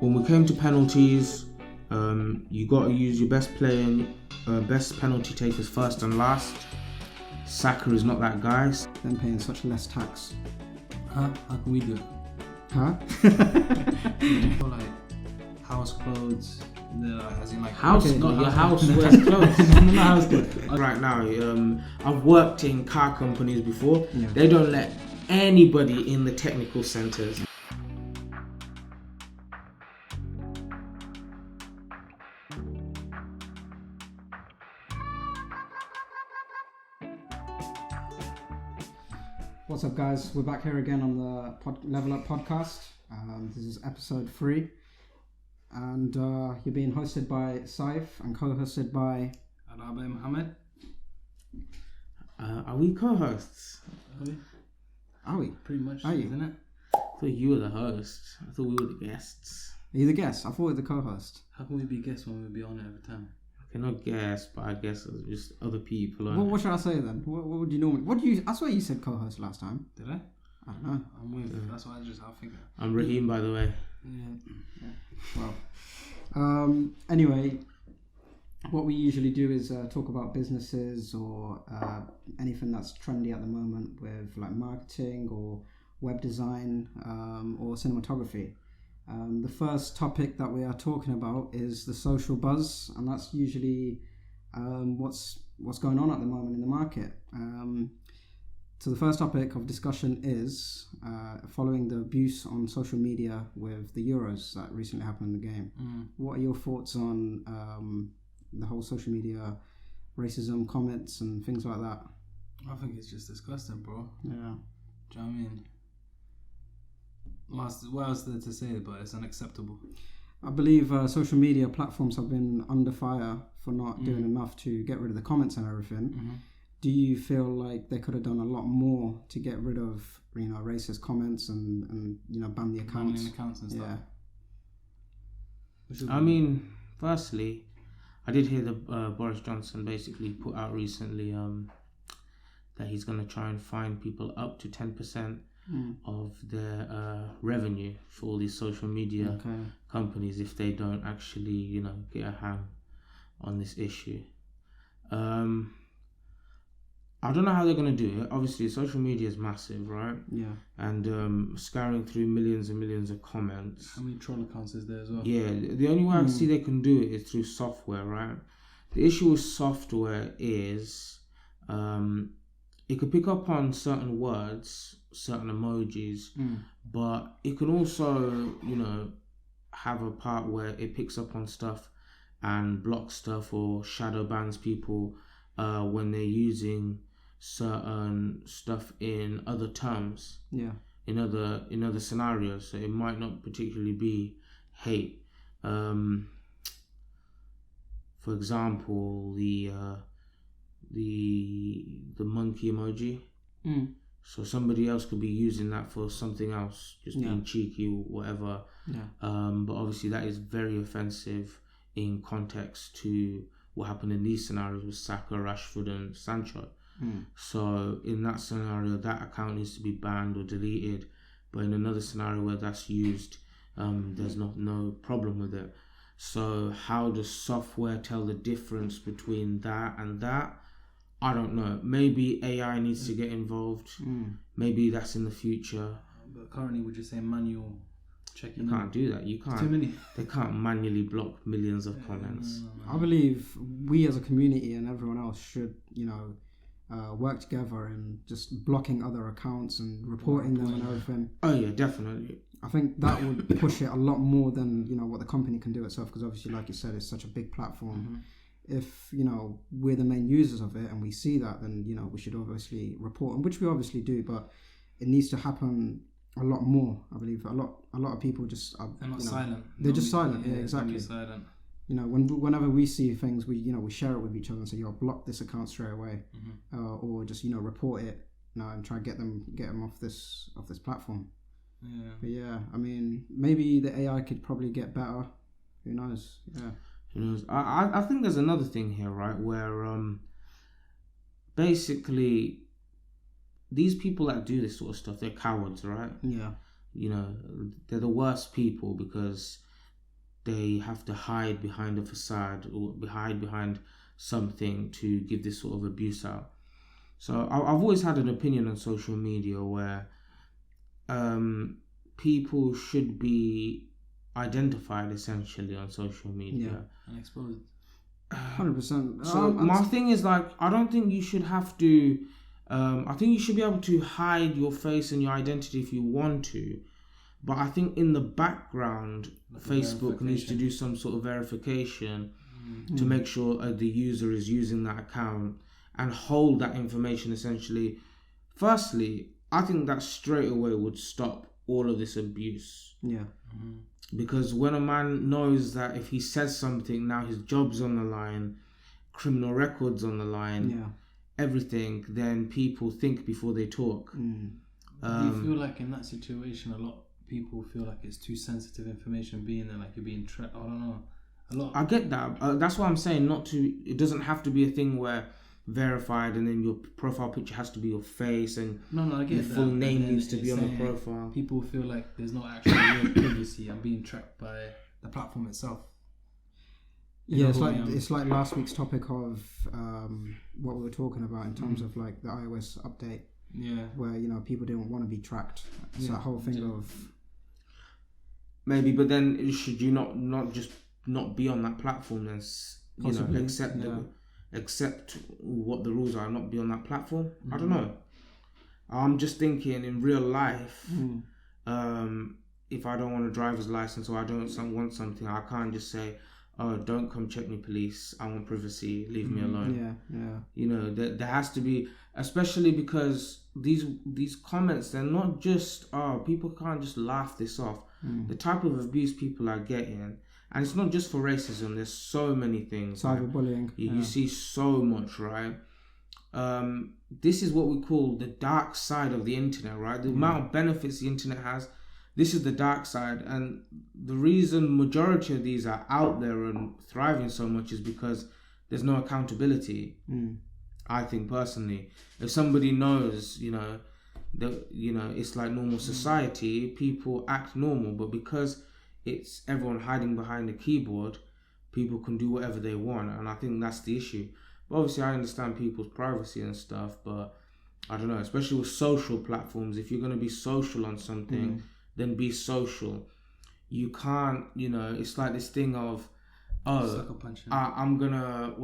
when we came to penalties, you got to use your best penalty takers first and last. Saka is not that guy. Them paying such less tax. Huh? How can we do it? Huh? So like house clothes, as in like House, okay, not your house clothes. wears clothes. Not house clothes. Right now, I've worked in car companies before. Yeah. They don't let anybody in the technical centres. What's up, guys? We're back here again on the Level Up podcast. This is episode 3, and you're being hosted by Saif and co-hosted by Arabe Mohammed. Are we co-hosts? Are we? Pretty much, Are you? isn't it? I thought you were the host. I thought we were the guests. Are you the guest? I thought we were the co-host. How can we be guests when we be on it every time? Okay, not guests, but I guess it's just other people. What should I say then? What would you normally? I swear you said co-host last time. Did I? I don't know. I'm with. That's why I think. I'm Raheem, by the way. Yeah. Well, anyway, what we usually do is talk about businesses or anything that's trendy at the moment with like marketing or web design or cinematography. The first topic that we are talking about is the social buzz, and that's usually what's going on at the moment in the market. So the first topic of discussion is following the abuse on social media with the Euros that recently happened in the game. What are your thoughts on the whole social media racism, comments and things like that? I think it's just disgusting, bro. Yeah. Do you know what I mean? What else there to say? But it's unacceptable. I believe social media platforms have been under fire for not doing enough to get rid of the comments and everything. Mm-hmm. Do you feel like they could have done a lot more to get rid of, racist comments and ban the accounts? Banning accounts and stuff. Yeah. I mean, firstly, I did hear that Boris Johnson basically put out recently that he's going to try and fine people up to 10% of their revenue for all these social media companies if they don't actually, get a hand on this issue. I don't know how they're going to do it. Obviously, social media is massive, right? Yeah. And scouring through millions and millions of comments. How many troll accounts is there as well? Yeah, the only way I see they can do it is through software, right? The issue with software is it could pick up on certain words, certain emojis, but it can also, have a part where it picks up on stuff and blocks stuff or shadow bans people when they're using certain stuff in other terms. Yeah. In other scenarios, so it might not particularly be hate. For example, the monkey emoji. So somebody else could be using that for something else, just being cheeky or whatever. Yeah. But obviously that is very offensive in context to what happened in these scenarios with Saka, Rashford and Sancho. So in that scenario, that account needs to be banned or deleted. But in another scenario where that's used, there's no problem with it. So how does software tell the difference between that and that? I don't know. Maybe AI needs to get involved. Maybe that's in the future. But currently, would you say manual checking? You can't do that. You can't. Too many. They can't manually block millions of comments. I believe we as a community and everyone else should, work together and just blocking other accounts and reporting them and everything. Oh yeah, definitely. I think that would push it a lot more than what the company can do itself, because obviously, like you said, it's such a big platform. If we're the main users of it and we see that, then we should obviously report, and which we obviously do, but it needs to happen a lot more. I believe a lot of people just are, they're not silent. They're just silent. Yeah, exactly. Silent. Whenever we see things, we share it with each other and say, "Yo, block this account straight away," or just report it and try and get them off this platform. Yeah. But yeah, I mean, maybe the AI could probably get better. Who knows? Yeah. Who knows? I think there's another thing here, right? Where basically these people that do this sort of stuff, they're cowards, right? Yeah. They're the worst people because they have to hide behind a facade or hide behind something to give this sort of abuse out. So I've always had an opinion on social media where people should be identified essentially on social media and exposed. 100%. So my thing is, like, I don't think you should have to. I think you should be able to hide your face and your identity if you want to, but I think in the background, Like Facebook needs to do some sort of verification to make sure the user is using that account and hold that information essentially. Firstly, I think that straight away would stop all of this abuse. Yeah. Because when a man knows that if he says something, now his job's on the line, criminal records on the line, everything, then people think before they talk. Do you feel like in that situation, a lot of people feel like it's too sensitive information being there, like you're being tracked? I don't know. I get that. That's why I'm saying not to. It doesn't have to be a thing where verified and then your profile picture has to be your face and I get your full that, name needs to be on the profile. People feel like there's no actual real privacy. I'm being tracked by the platform itself. Yeah, it's like last week's topic of what we were talking about in terms of like the iOS update. Yeah, where people didn't want to be tracked. It's that whole thing of maybe, but then should you not just not be on that platform and accept what the rules are and not be on that platform? I don't know. I'm just thinking in real life, if I don't want a driver's license or I don't want something, I can't just say, oh, don't come check me, police. I want privacy. Leave me alone. Yeah. There has to be, especially because these comments, they're not just, people can't just laugh this off. The type of abuse people are getting, and it's not just for racism. There's so many things. Cyberbullying. You see so much, right? This is what we call the dark side of the internet, right? The amount of benefits the internet has. This is the dark side, and the reason majority of these are out there and thriving so much is because there's no accountability. I think personally, if somebody knows, that it's like normal society, people act normal, but because it's everyone hiding behind a keyboard, people can do whatever they want, and I think that's the issue. But obviously, I understand people's privacy and stuff, but I don't know, especially with social platforms. If you're going to be social on something, then be social. You can't, it's like this thing of, I'm gonna,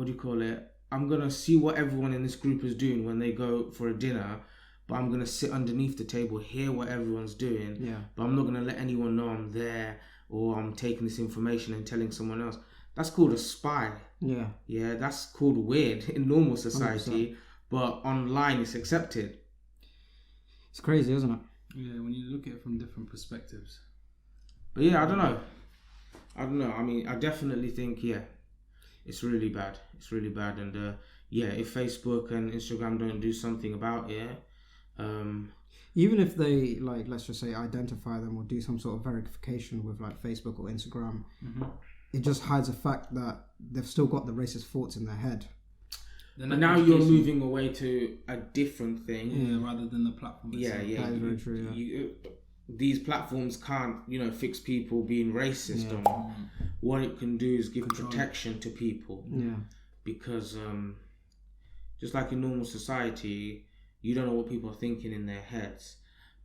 I'm gonna see what everyone in this group is doing when they go for a dinner, but I'm gonna sit underneath the table, hear what everyone's doing, but I'm not gonna let anyone know I'm there or I'm taking this information and telling someone else. That's called a spy. Yeah, that's called weird in normal society, 100%. But online it's accepted. It's crazy, isn't it? Yeah, when you look at it from different perspectives. But yeah, I don't know. I mean, I definitely think, it's really bad. It's really bad. And if Facebook and Instagram don't do something about it, even if they, like, let's just say identify them or do some sort of verification with like Facebook or Instagram, it just hides the fact that they've still got the racist thoughts in their head. But now you're moving away to a different thing. Yeah, rather than the platform itself. Yeah. That is very true, these platforms can't, fix people being racist on them. What it can do is give protection to people. Yeah. Because just like in normal society, you don't know what people are thinking in their heads,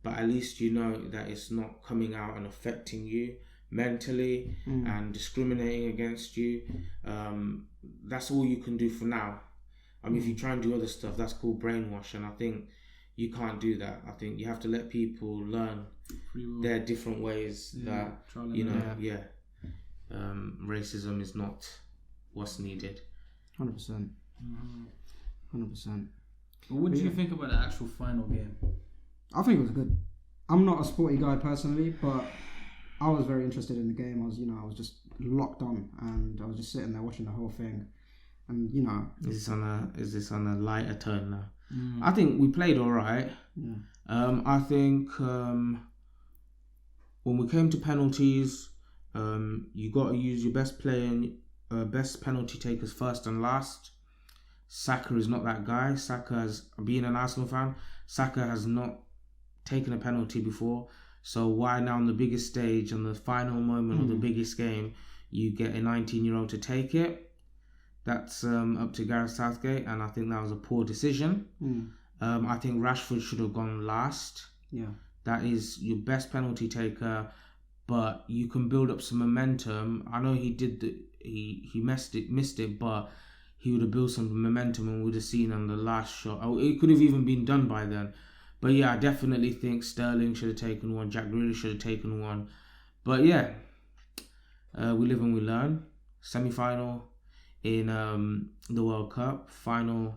but at least you know that it's not coming out and affecting you mentally and discriminating against you. That's all you can do for now. I mean, if you try and do other stuff, that's called brainwash, and I think you can't do that. I think you have to let people learn their different ways that, racism is not what's needed. 100%. 100%. But what do you think about the actual final game? I think it was good. I'm not a sporty guy personally, but I was very interested in the game. I was just locked on, and I was just sitting there watching the whole thing. And is this on a lighter tone now? I think we played all right. I think when we came to penalties, you got to use your best player and best penalty takers first and last. Saka is not that guy. Being an Arsenal fan, Saka has not taken a penalty before. So why now on the biggest stage, on the final moment of the biggest game, you get a 19-year-old to take it. That's up to Gareth Southgate, and I think that was a poor decision. I think Rashford should have gone last. Yeah. That is your best penalty taker, but you can build up some momentum. I know he missed it, but he would have built some momentum and would have seen on the last shot. Oh, it could have even been done by then. But yeah, I definitely think Sterling should have taken one. Jack Grealish should have taken one. But yeah, we live and we learn. Semi-final in the World Cup, final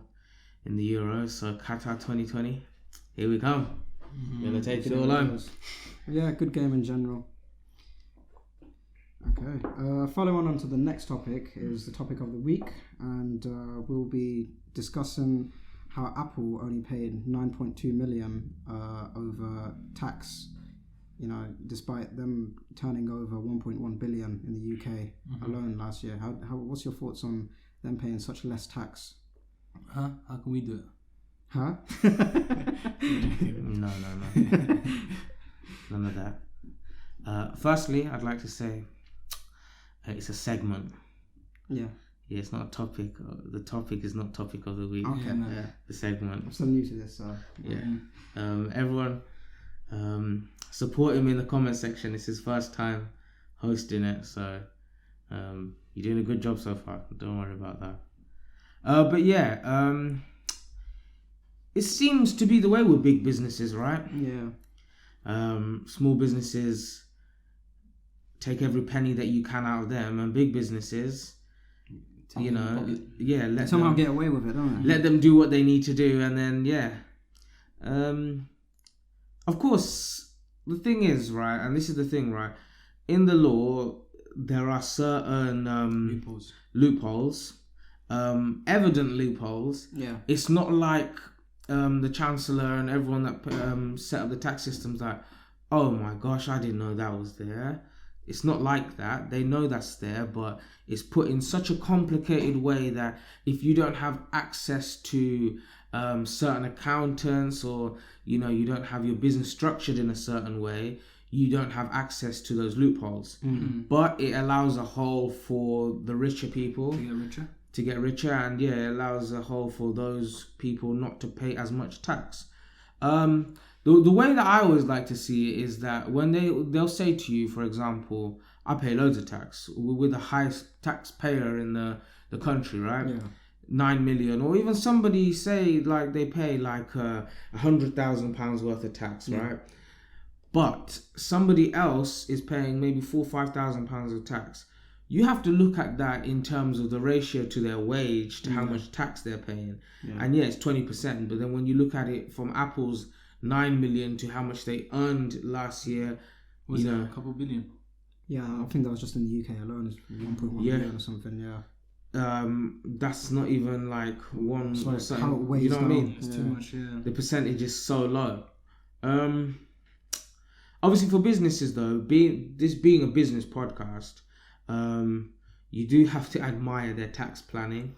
in the Euros. So Qatar 2020, here we come. We're gonna take it all home. Yeah, good game in general. Okay, following on to the next topic is the topic of the week, and we'll be discussing how Apple only paid 9.2 million over tax, despite them turning over 1.1 billion in the UK alone last year. What's your thoughts on them paying such less tax? How can we do it? Huh? No. None of that. Firstly, I'd like to say it's a segment. Yeah. Yeah, it's not a topic. The topic is not topic of the week. Okay. Yeah, the segment. I'm so new to this, so... Yeah. Everyone, support him in the comment section. It's his first time hosting it, so you're doing a good job so far. Don't worry about that. But yeah, it seems to be the way with big businesses, right? Yeah. Small businesses take every penny that you can out of them, and big businesses, let somehow them get away with it, don't they? let them do what they need to do, and then of course, the thing is, right, and this is the thing, right, in the law there are certain loopholes, evident loopholes. Yeah. It's not like the Chancellor and everyone that set up the tax system's like, oh my gosh, I didn't know that was there. It's not like that. They know that's there, but it's put in such a complicated way that if you don't have access to certain accountants, or you don't have your business structured in a certain way, you don't have access to those loopholes. But it allows a hole for the richer people to get richer, and yeah, it allows a hole for those people not to pay as much tax. The way that I always like to see it is that when they'll say to you, for example, I pay loads of tax. We're the highest taxpayer in the country, right? Yeah. 9 million, or even somebody say like they pay like £100,000 worth of tax, right? But somebody else is paying maybe £4,000 or £5,000 of tax. You have to look at that in terms of the ratio to their wage to how much tax they're paying. Yeah. And yeah, it's 20%. But then when you look at it from Apple's 9 million to how much they earned last year, was it a couple billion? Yeah, I think that was just in the UK alone. It's 1.1 billion or something. Yeah. That's not even like one. So or something. You know what I mean? It's too much. Yeah. The percentage is so low. Obviously, for businesses though, being a business podcast, you do have to admire their tax planning.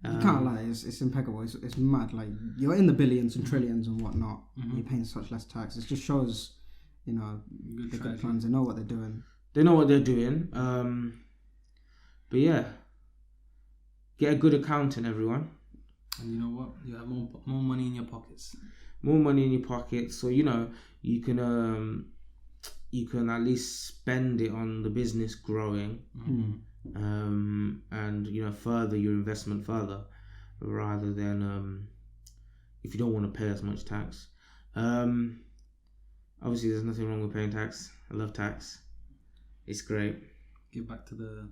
You can't lie, it's impeccable. It's mad. Like, you're in the billions and trillions and whatnot. You're paying such less tax. It just shows, the good plans. They know what they're doing. But yeah, get a good accountant, everyone. And you know what? You have more money in your pockets. More money in your pockets, so you can at least spend it on the business growing. And further your investment further, rather than if you don't want to pay as much tax. Obviously there's nothing wrong with paying tax. I love tax. It's great. Give back to the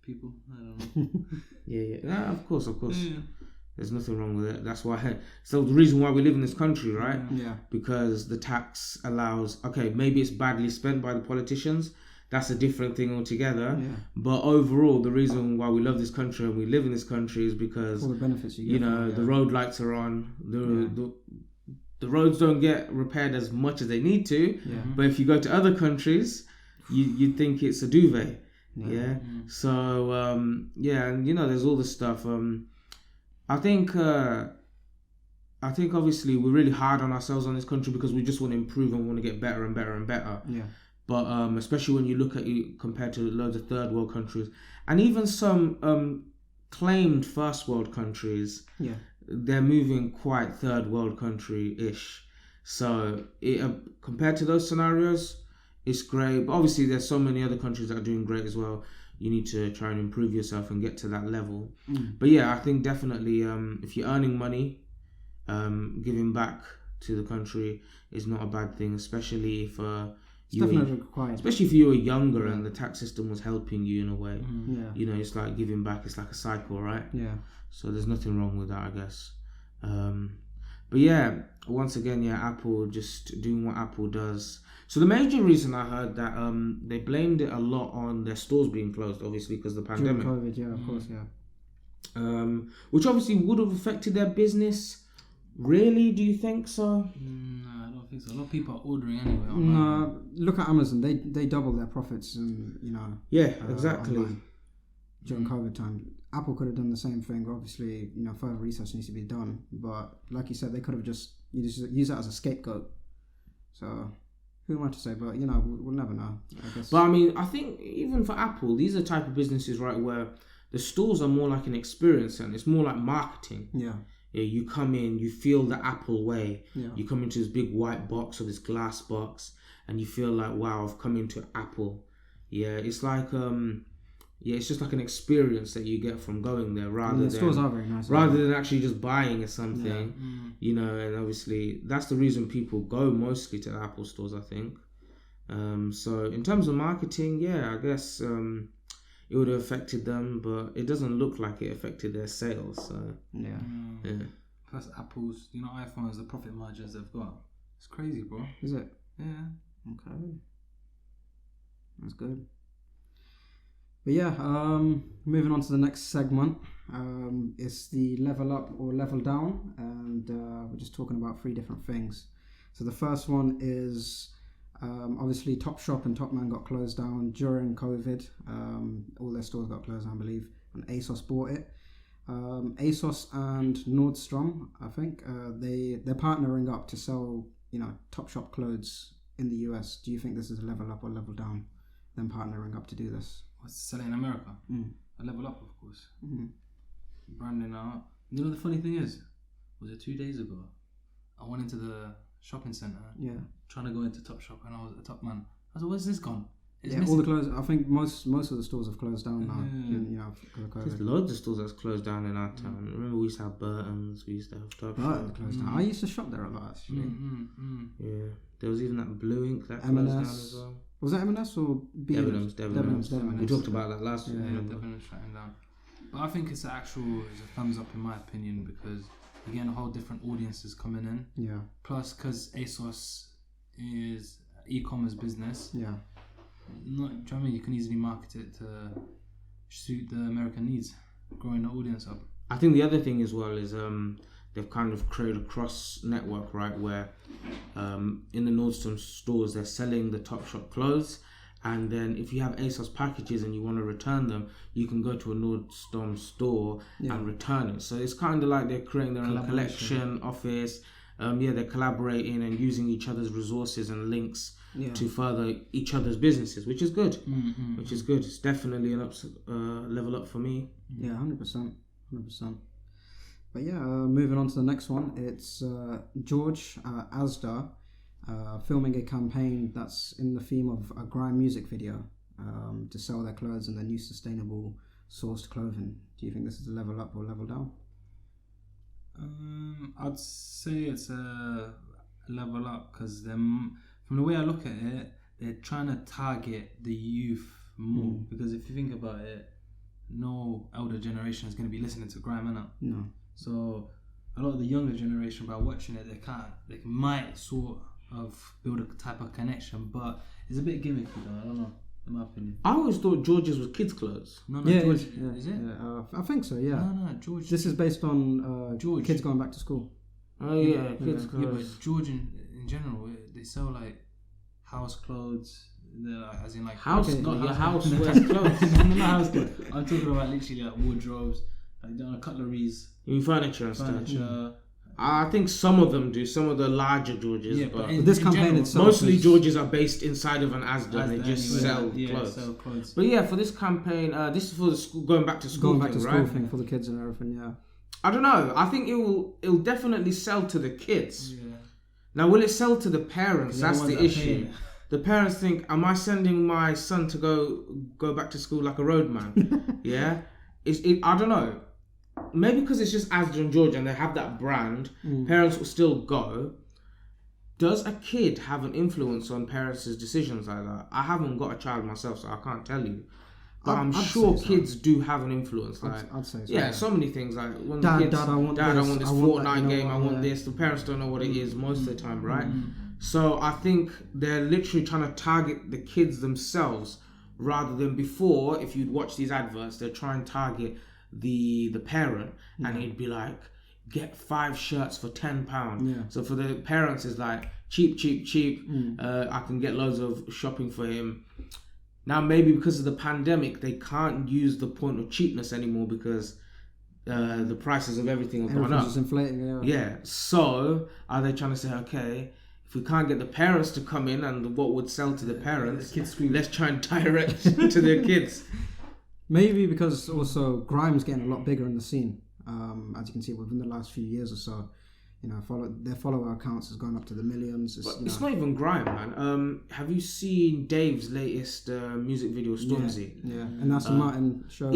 people. I don't know. Yeah, of course. Yeah. There's nothing wrong with it. That's why. So the reason why we live in this country, right? Yeah. Because the tax allows. Okay, maybe it's badly spent by the politicians. That's a different thing altogether. Yeah. But overall, the reason why we love this country and we live in this country is because all the benefits you get the road lights are on. The roads don't get repaired as much as they need to. Yeah. But if you go to other countries, you'd think it's a duvet. Yeah. So and there's all this stuff. I think obviously we're really hard on ourselves on this country because we just want to improve and want to get better and better and better. Yeah. But especially when you look at it compared to loads of third world countries, and even some claimed first world countries, they're moving quite third world country-ish. So compared to those scenarios, it's great. But obviously, there's so many other countries that are doing great as well. You need to try and improve yourself and get to that level. But yeah, I think definitely if you're earning money, giving back to the country is not a bad thing, especially if it's definitely required. Especially if you were younger and the tax system was helping you in a way. You know, it's like giving back. It's like a cycle, right? Yeah. So there's nothing wrong with that, I guess. But yeah, once again, Apple just doing what Apple does. So the major reason I heard that they blamed it a lot on their stores being closed, obviously because of the pandemic. During COVID, of course, which obviously would have affected their business. Really? Do you think so? No, I don't think so. A lot of people are ordering anyway. No, look at Amazon. They double their profits, and exactly. During COVID time, Apple could have done the same thing. Obviously, further research needs to be done. But like you said, they could have just use that as a scapegoat. So who am I to say? But we'll never know, I guess. But I mean, I think even for Apple, these are type of businesses, right, where the stores are more like an experience and it's more like marketing. Yeah, you come in, you feel the Apple way. Yeah. You come into this big white box or this glass box, and you feel like, wow, I've come into Apple. Yeah, it's like it's just like an experience that you get from going there rather than stores are very nice. Rather than actually just buying something, and obviously that's the reason people go mostly to the Apple stores, I think. So in terms of marketing, I guess it would have affected them, but it doesn't look like it affected their sales. So yeah. Plus Apple's, iPhones, the profit margins they've got, it's crazy, bro. Is it? Yeah. Okay. That's good. But moving on to the next segment, it's the level up or level down, and we're just talking about 3 different things. So the first one is obviously Topshop and Topman got closed down during COVID. All their stores got closed down, I believe, and ASOS bought it. ASOS and Nordstrom, I think, they're partnering up to sell, Topshop clothes in the US. Do you think this is a level up or level down? Them partnering up to do this? What's selling in America? A level up, of course. Branding out. The funny thing is, was it 2 days ago? I went into the shopping centre. Yeah. Trying to go into Topshop, and I was at Topman. I said, "Where's this gone?" All the clothes. I think most of the stores have closed down now. There's loads of stores that's closed down in our town. Remember, we used to have Burton's. We used to have Topshop. Burton closed down. I used to shop there a lot, actually. Yeah. There was even that Blue Ink that closed down as well. Was that M&S or Debenhams? We talked about that last week. Yeah, Debenhams shutting down. But I think it's a thumbs up in my opinion, because again, a whole different audiences coming in. Yeah. Plus, because ASOS is e-commerce business. Yeah. Do you know what I mean? You can easily market it to suit the American needs, growing the audience up. I think the other thing as well is they've kind of created a cross network, right, where in the Nordstrom stores they're selling the Topshop clothes, and then if you have ASOS packages and you want to return them, you can go to a Nordstrom store and return it. So it's kind of like they're creating their own collection office. They're collaborating and using each other's resources and links to further each other's businesses, which is good. Which is good. It's definitely an level up for me. Yeah, 100%. But moving on to the next one, it's George Asda filming a campaign that's in the theme of a grime music video to sell their clothes and their new sustainable sourced clothing. Do you think this is a level up or level down? I'd say it's a level up, because from the way I look at it, they're trying to target the youth more. Because if you think about it, no elder generation is going to be listening to grime, innit? No. So a lot of the younger generation, by watching it, they might sort of build a type of connection, but it's a bit gimmicky though. I don't know, in my opinion. I always thought George's was kids' clothes. No, George, is it? Yeah, I think so. Yeah. No, George. This is based on George. kids going back to school. Oh yeah, kids' clothes. Yeah, but George in general, they sell like house clothes. Like, as in like house, okay, not your house wears clothes. Not house clothes. I'm talking about literally like wardrobes, like cutleries. You mean furniture and stuff. Furniture, I think some of them do, some of the larger Georges, Yeah, but in this campaign general, itself mostly is- Georges are based inside of an Asda and they Asda just anyway. sell clothes. Sell clothes. But yeah, for this campaign, this is for the school, going back to school Going back to thing, school right? thing for the kids and everything. Yeah. I don't know. I think it'll definitely sell to the kids. Yeah. Now, will it sell to the parents? That's the issue. Paying. The parents think, am I sending my son to go back to school like a roadman? Yeah? I don't know. Maybe because it's just Asda and George and they have that brand, parents will still go. Does a kid have an influence on parents' decisions like that? I haven't got a child myself, so I can't tell you. But I'm sure kids do have an influence. Like, I'd say so. yeah, so many things. Like when Dad, the kids, I want I this. want this I want Fortnite that, you know, game. I want yeah. this. The parents don't know what it is most of the time, right? So I think they're literally trying to target the kids themselves rather than before. If you'd watch these adverts, they try and target the parent, and it'd be like, get 5 shirts for £10. Yeah. So for the parents, it's like cheap. I can get loads of shopping for him. Now maybe because of the pandemic, they can't use the point of cheapness anymore because the prices of everything have gone Everything's up. just inflating. Yeah. So are they trying to say, okay, if we can't get the parents to come in and what would sell to the parents, kids scream. let's try and direct to their kids. Maybe because also grime's getting a lot bigger in the scene. As you can see, within the last few years or so, you know, their follower accounts has gone up to the millions. It's not even grime, man. Have you seen Dave's latest music video, Stormzy? Yeah, and Aston Martin show.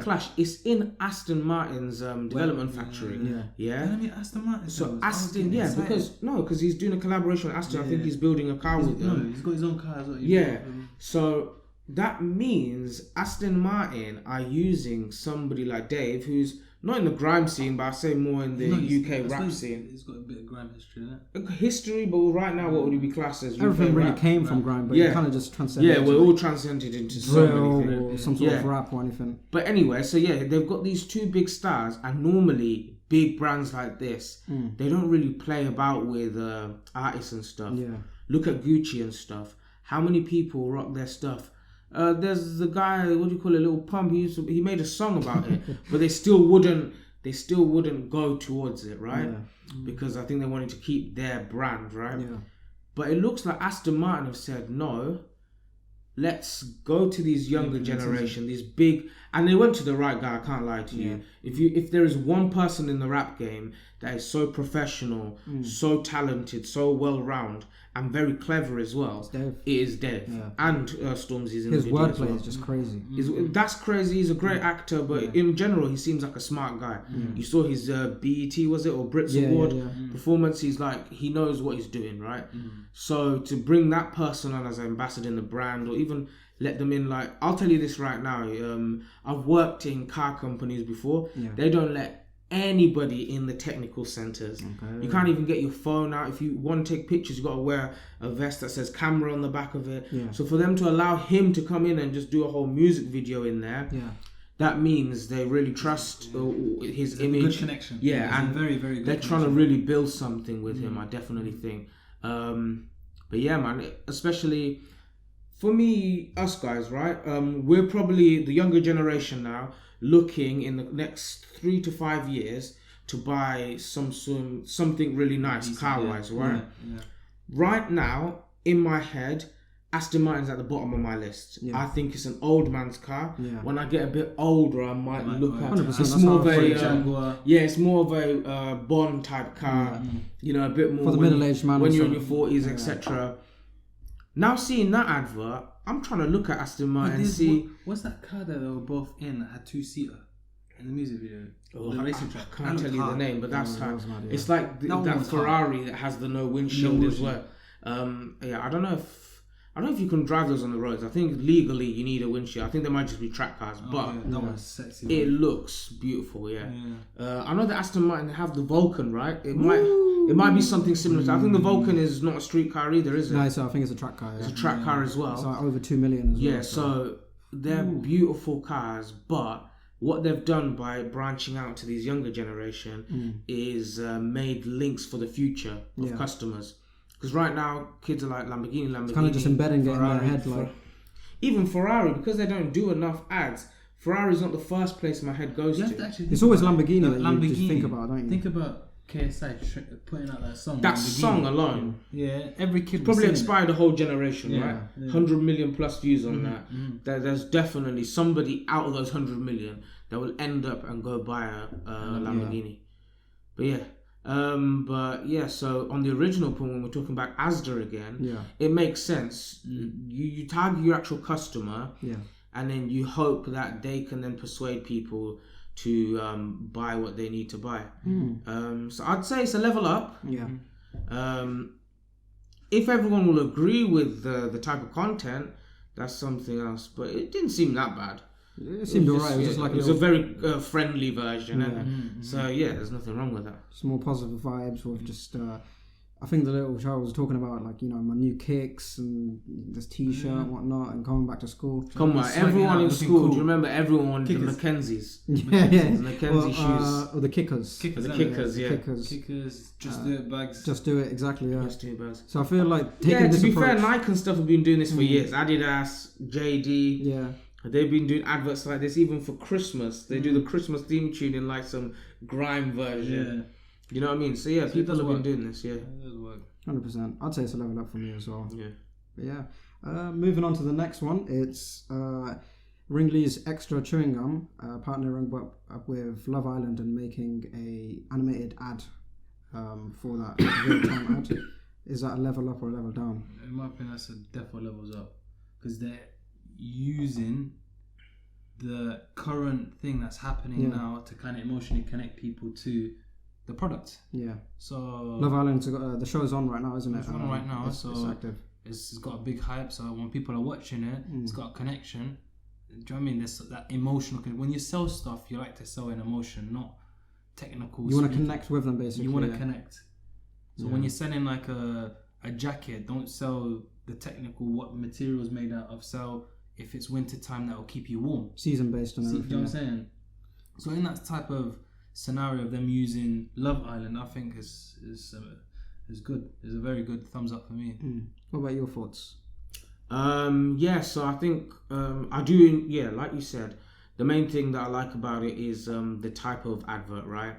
Clash. It's in Aston Martin's development factory. Yeah. I mean, Aston Martin. So Aston, because he's doing a collaboration with Aston. I think he's building a car with them. No, he's got his own car as well. Yeah. So that means Aston Martin are using somebody like Dave, who's not in the grime scene, but I say more in the UK rap scene. He's got a bit of grime history, innit? History, but right now, what would he be classed as? Everything UK really rap? came from grime, but it kind of just transcended. Yeah, we're all transcended into so many drill things. or some sort of rap or anything. But anyway, so yeah, they've got these 2 big stars, and normally big brands like this, they don't really play about with artists and stuff. Yeah. Look at Gucci and stuff. How many people rock their stuff? There's the guy, what do you call it, Lil Pump. He made a song about it, but they still wouldn't go towards it, right? Because I think they wanted to keep their brand, right? Yeah. But it looks like Aston Martin have said no. Let's go to these younger generation, these big, and they went to the right guy. I can't lie to you. If there is one person in the rap game that is so professional, so talented, so well-rounded, and very clever as well, it is Dave. Yeah. And Stormzy's in his the video wordplay as well. is just crazy. That's crazy. He's a great actor, but in general, he seems like a smart guy. You saw his BET, was it, or Brits Award performance? He's like, he knows what he's doing, right? So to bring that person on as an ambassador in the brand, or even let them in, like, I'll tell you this right now. I've worked in car companies before. They don't let anybody in the technical centers. You can't even get your phone out. If you want to take pictures, you got to wear a vest that says camera on the back of it. So for them to allow him to come in and just do a whole music video in there, that means they really trust his image. Good connection. And very, very good. They're trying to really build something with him. I definitely think. But yeah, man, especially for me, us guys, right? We're probably the younger generation now, looking in the next 3 to 5 years to buy something really nice car-wise, right? Right now, in my head, Aston Martin's at the bottom of my list. I think it's an old man's car. When I get a bit older, I might look at it's more of a it's more of a Bond type car. You know, a bit more for the middle-aged man when you're in your 40s, etc. Now seeing that advert, I'm trying to look at Aston Martin and see. What's that car that they were both in that had 2-seater in the music video? The racing track. I can't tell you the name, but that's how. It's like that Ferrari that has the no windshield as well. I don't know if you can drive those on the roads. I think legally you need a windshield. I think they might just be track cars, but that one's sexy. It looks beautiful. I know that Aston Martin have the Vulcan, right? It might be something similar. I think the Vulcan is not a street car either, is it? No, so I think it's a track car. It's a track car as well. It's like over 2 million as well. Yeah, so they're beautiful cars, but what they've done by branching out to these younger generation is made links for the future of customers. Because right now, kids are like Lamborghini. It's kind of just embedding it in their head. Like even Ferrari, because they don't do enough ads, Ferrari's not the first place my head goes to. Actually it's always Lamborghini that you just think about, don't you? Think about KSI putting out that song. That song alone, yeah, every kid probably was inspired a whole generation, Yeah, right? yeah. 100 million plus views on that. There's definitely somebody out of those 100 million that will end up and go buy a Lamborghini. But yeah. So on the original point, when we're talking about Asda again, it makes sense. You target your actual customer, and then you hope that they can then persuade people to buy what they need to buy. So I'd say it's a level up. If everyone will agree with the type of content, that's something else. But it didn't seem that bad. It seemed alright. It was a very friendly version. So yeah, there's nothing wrong with that. Just more positive vibes with just. I think the little child was talking about, like, you know, my new kicks and this t-shirt and whatnot, and coming back to school. Come on, everyone in school. Cool. Do you remember everyone wanted the Mackenzies? The Mackenzie shoes. Or the kickers. The Kickers, just do it bags. Just do it, exactly, yeah. Just do it bags. So I feel like taking this to be approach, fair, Nike and stuff have been doing this for years. Adidas, JD. Yeah. They've been doing adverts like this even for Christmas. They do the Christmas theme tune in like some grime version. Yeah. You know what I mean? So yeah, people have been doing this, It does work. 100%. I'd say it's a level up for me as well. Yeah. But yeah. Moving on to the next one. It's Wrigley's Extra Chewing Gum partnering up with Love Island and making a animated ad for that real-time ad. Is that a level up or a level down? In my opinion, that's a definitely levels up. Because they're using the current thing that's happening now to kind of emotionally connect people to the product. Yeah. So Love Island, the show's on right now, isn't it? It's on right now, it's active. It's got a big hype. So when people are watching it, it's got a connection. Do you know what I mean? There's that emotional. When you sell stuff, you like to sell an emotion, not technical. You want to connect with them, basically. You want to connect. So when you're selling like a jacket, don't sell the technical what material is made out of. Sell if it's winter time, that will keep you warm. Season based and everything. You know what I'm saying? So in that type of scenario of them using Love Island, I think is good. It's a very good thumbs up for me. What about your thoughts? So I think I do. Yeah, like you said, the main thing that I like about it is the type of advert, right?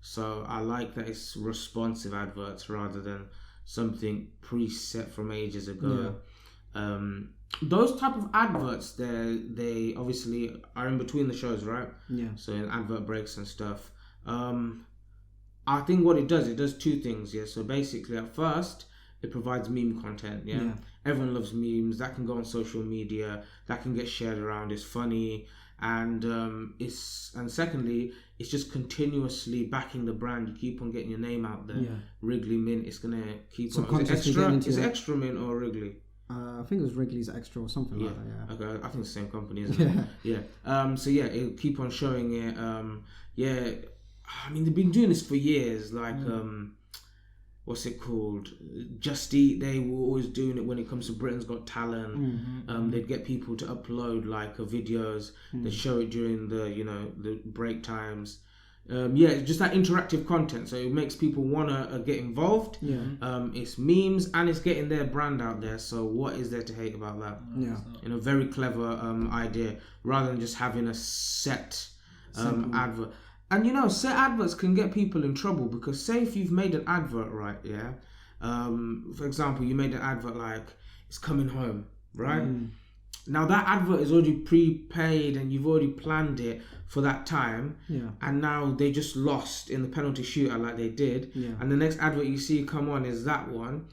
So I like that it's responsive adverts rather than something preset from ages ago. Those type of adverts, they obviously are in between the shows, right? Yeah. So in advert breaks and stuff. I think what it does two things. Yeah. So basically, at first, it provides meme content. Yeah. Everyone loves memes. That can go on social media. That can get shared around. It's funny, and secondly, it's just continuously backing the brand. You keep on getting your name out there. Wrigley Mint. It's gonna keep on. Is it extra Mint or Wrigley? I think it was Wrigley's Extra or something like that. Okay, I think it's the same company, isn't it? So it'll keep on showing it. I mean, they've been doing this for years. Like, what's it called? Just Eat. They were always doing it when it comes to Britain's Got Talent. They'd get people to upload like videos. They'd show it during the break times. Just that interactive content, so it makes people want to get involved. It's memes and it's getting their brand out there, so what is there to hate about that? A very clever idea, rather than just having a set advert. And set adverts can get people in trouble, because say if you've made an advert, right, for example, you made an advert like it's coming home, right? Now that advert is already prepaid and you've already planned it for that time, and now they just lost in the penalty shootout like they did, and the next advert you see come on is that one.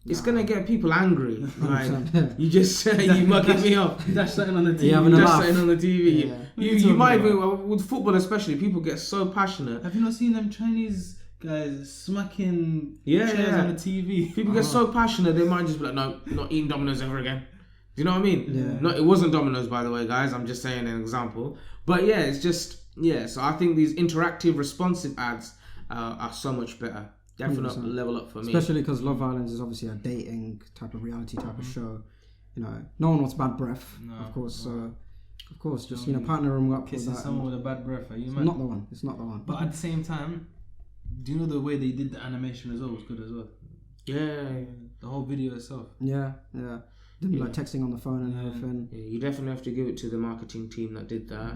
It's gonna get people angry. Like you just you mugging me up. That's something on the TV. You might even with football especially. People get so passionate. Have you not seen them Chinese guys smacking chairs on the TV? People get so passionate they might just be like, no, not eating Domino's ever again. Do you know what I mean? No, it wasn't Domino's, by the way, guys. I'm just saying an example. But it's just So I think these interactive, responsive ads are so much better. Definitely level up for me. Especially because Love Island is obviously a dating type of reality type of show. No one wants bad breath, of course. Of course, just partnering up kissing with that. Someone with a bad breath. Are you mad? It's not the one. But at the same time, do you know the way they did the animation as well was good as well? Yeah. The whole video itself. Yeah. Didn't be like texting on the phone and everything. Yeah, you definitely have to give it to the marketing team that did that.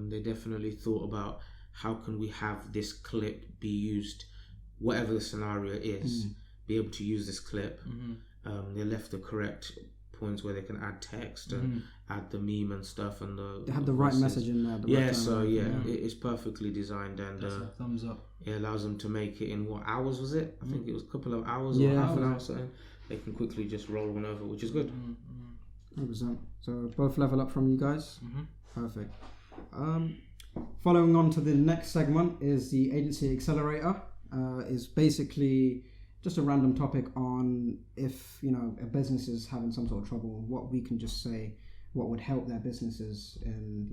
They definitely thought about how can we have this clip be used whatever the scenario is, be able to use this clip. They left the correct points where they can add text and add the meme and stuff, and they had the right message in there. It's perfectly designed, and thumbs up. It allows them to make it in what hours was it? I think it was a couple of hours or half an hour or something. They can quickly just roll one over, which is good. 100%. So both level up from you guys. Perfect. Following on to the next segment is the agency accelerator. Is basically just a random topic on if a business is having some sort of trouble, what we can just say, what would help their businesses and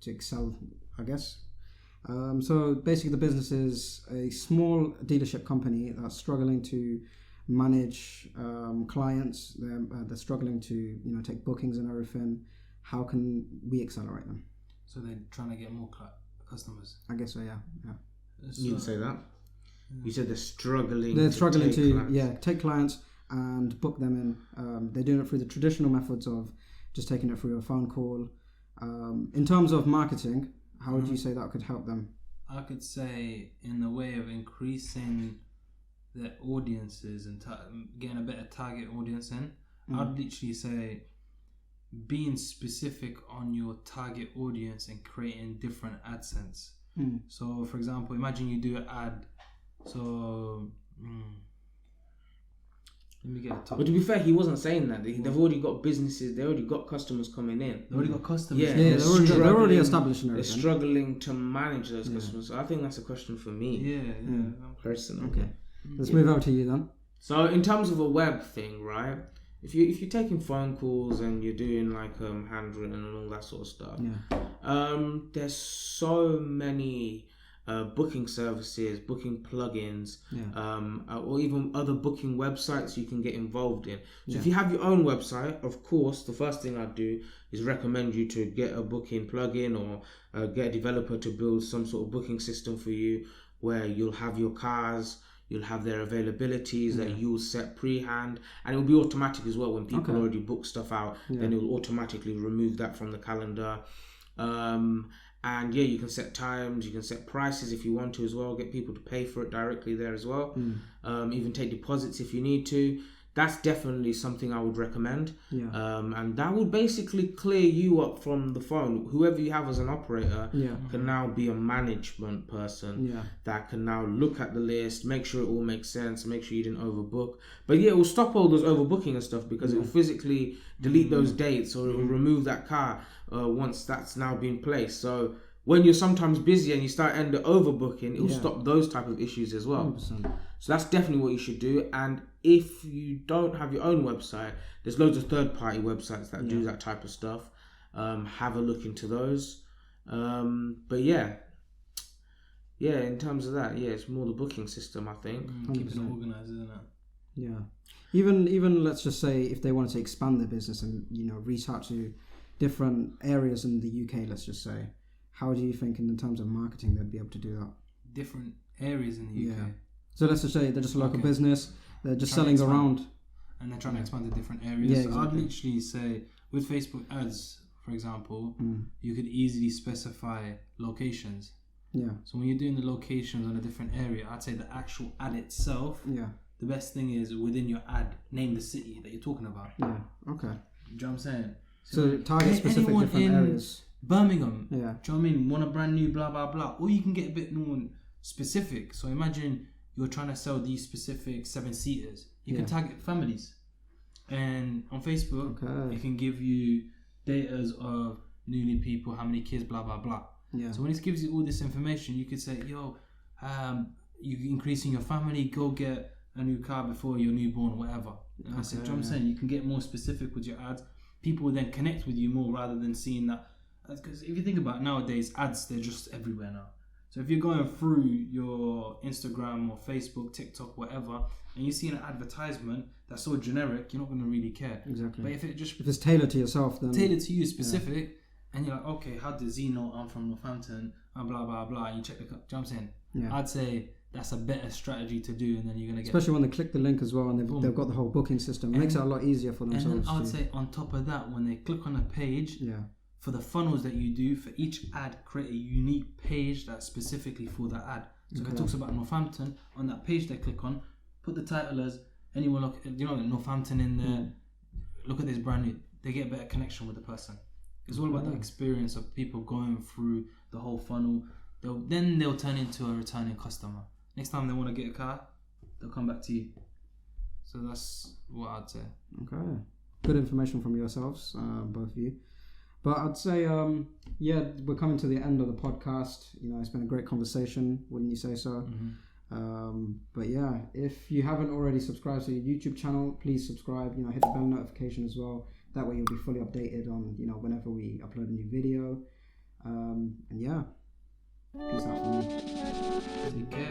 to excel, I guess. So basically, the business is a small dealership company that's struggling to manage clients. They're struggling to take bookings and everything. How can we accelerate them? So they're trying to get more customers. I guess so. Yeah. You didn't say that. You said they're struggling. Take clients and book them in. They're doing it through the traditional methods of just taking it through a phone call. In terms of marketing, how would you say that could help them? I could say in the way of increasing their audiences and getting a better target audience in. I'd literally say being specific on your target audience and creating different AdSense. So, for example, imagine you do an ad. So, let me get a top. But to be fair, he wasn't saying that. They've already got businesses. They already got customers coming in. They already got customers. Yeah, they're already established. They're struggling to manage those customers. So I think that's a question for me. Yeah. Personally. Okay. Let's move over to you then. So in terms of a web thing, right? If you're taking phone calls and you're doing like handwritten and all that sort of stuff, there's so many booking services, booking plugins, or even other booking websites you can get involved in. So if you have your own website, of course, the first thing I'd do is recommend you to get a booking plugin or get a developer to build some sort of booking system for you where you'll have your cars, you'll have their availabilities that you'll set pre-hand, and it'll be automatic as well. When people already book stuff out, then it will automatically remove that from the calendar. And you can set times, you can set prices if you want to as well, get people to pay for it directly there as well. Even take deposits if you need to. That's definitely something I would recommend. And that would basically clear you up from the phone. Whoever you have as an operator can now be a management person that can now look at the list, make sure it all makes sense, make sure you didn't overbook. But it will stop all those overbooking and stuff because it will physically delete those dates, or it will remove that car once that's now been placed. So when you're sometimes busy and you start end up overbooking, it will stop those type of issues as well. 100%. So that's definitely what you should do. And if you don't have your own website, there's loads of third-party websites that do that type of stuff. Have a look into those. But in terms of that, it's more the booking system, I think. Keeping it organised, isn't it? Yeah. Even let's just say if they wanted to expand their business and reach out to different areas in the UK, let's just say, how do you think in terms of marketing they'd be able to do that? Different areas in the UK. So let's just say they're just a local business. They're just selling around. And they're trying to expand to different areas. So I'd literally say with Facebook ads, for example, you could easily specify locations. Yeah. So when you're doing the locations on a different area, I'd say the actual ad itself, the best thing is within your ad, name the city that you're talking about. Yeah. Okay. Do you know what I'm saying? So target specific different areas. Birmingham. Yeah. Do you know what I mean? Want a brand new blah blah blah. Or you can get a bit more specific. So imagine you're trying to sell these specific 7-seaters. You can target families. And on Facebook, it can give you data of newly people, how many kids, blah blah blah. Yeah. So when it gives you all this information, you could say, you're increasing your family, go get a new car before your newborn, whatever. And I said, do you know what I'm saying? You can get more specific with your ads. People will then connect with you more rather than seeing that. Because if you think about it, nowadays, ads, they're just everywhere now. So if you're going through your Instagram or Facebook, TikTok, whatever, and you see an advertisement that's so generic, you're not going to really care. Exactly. But if it's tailored to yourself, then tailored to you, specific, and you're like, okay, how does he know I'm from Northampton? And blah blah blah. And you check the. Do you know what I'm saying? Yeah. I'd say that's a better strategy to do, and then you're gonna get. Especially when they click the link as well, and they've got the whole booking system. It makes it a lot easier for themselves. And then I'd say on top of that, when they click on a page, for the funnels that you do for each ad, create a unique page that's specifically for that ad. So if it talks about Northampton, on that page they click on, put the title as anyone look, Northampton in there. Look at this brand new. They get a better connection with the person. It's all about the experience of people going through the whole funnel. They'll turn into a returning customer. Next time they want to get a car, they'll come back to you. So that's what I'd say. Okay. Good information from yourselves, both of you. But I'd say, we're coming to the end of the podcast. It's been a great conversation, wouldn't you say so? But yeah, if you haven't already subscribed to your YouTube channel, please subscribe. Hit the bell notification as well. That way you'll be fully updated on whenever we upload a new video. And yeah, peace out from me. Take care.